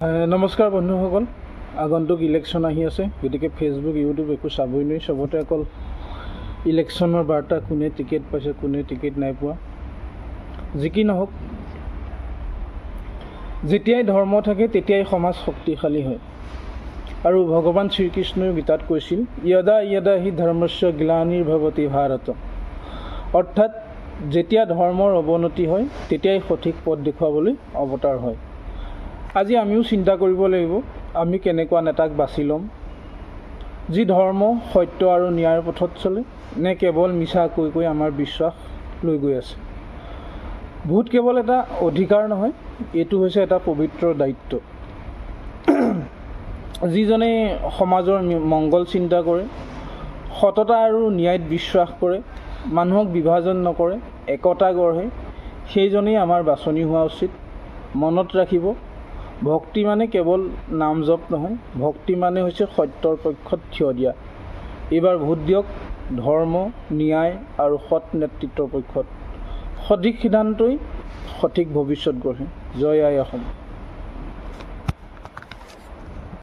নমস্কাৰ বন্ধুসকল, আগন্তুক ইলেকশ্যন আহি আছে, গতিকে ফেচবুক ইউটিউব একো চাবই নোৱাৰি। চবতে অকল ইলেকশ্যনৰ বাৰ্তা, কোনে টিকেট পাইছে কোনে টিকেট নাই পোৱা। যি কি নহওক, যেতিয়াই ধৰ্ম থাকে তেতিয়াই সমাজ শক্তিশালী হয়। আৰু ভগৱান শ্ৰীকৃষ্ণই গীতাত কৈছিল, য়দা য়দা হি ধৰ্মস্য গ্লানিৰ্ভৱতি ভাৰত। অৰ্থাৎ যেতিয়া ধৰ্মৰ অৱনতি হয় তেতিয়াই সঠিক পথ দেখুৱাবলৈ অৱতাৰ হয়। আজি আমিও চিন্তা কৰিব লাগিব, আমি কেনেকুৱা নেতাক বাছি ল'ম, যি ধৰ্ম সত্য আৰু ন্যায়ৰ পথত চলে, নে কেৱল মিছা কৈ আমাৰ বিশ্বাস লৈ গৈ আছে। ভোট কেৱল এটা অধিকাৰ নহয়, এইটো হৈছে এটা পবিত্ৰ দায়িত্ব। যিজনে সমাজৰ মংগল চিন্তা কৰে, সততা আৰু ন্যায়ত বিশ্বাস কৰে, মানুহক বিভাজন নকৰে, একতা গঢ়ে, সেইজনেই আমাৰ বাছনি হোৱা উচিত। মনত ৰাখিব, ভক্তি মানে কেৱল নাম জপ নহয়, ভক্তি মানে হৈছে সত্যৰ পক্ষত থিয় দিয়া। এইবাৰ ভোট দিয়ক ধৰ্ম, ন্যায় আৰু সৎ নেতৃত্বৰ পক্ষত। সঠিক সিদ্ধান্তই সঠিক ভৱিষ্যত গঢ়ে। জয় আই অসম।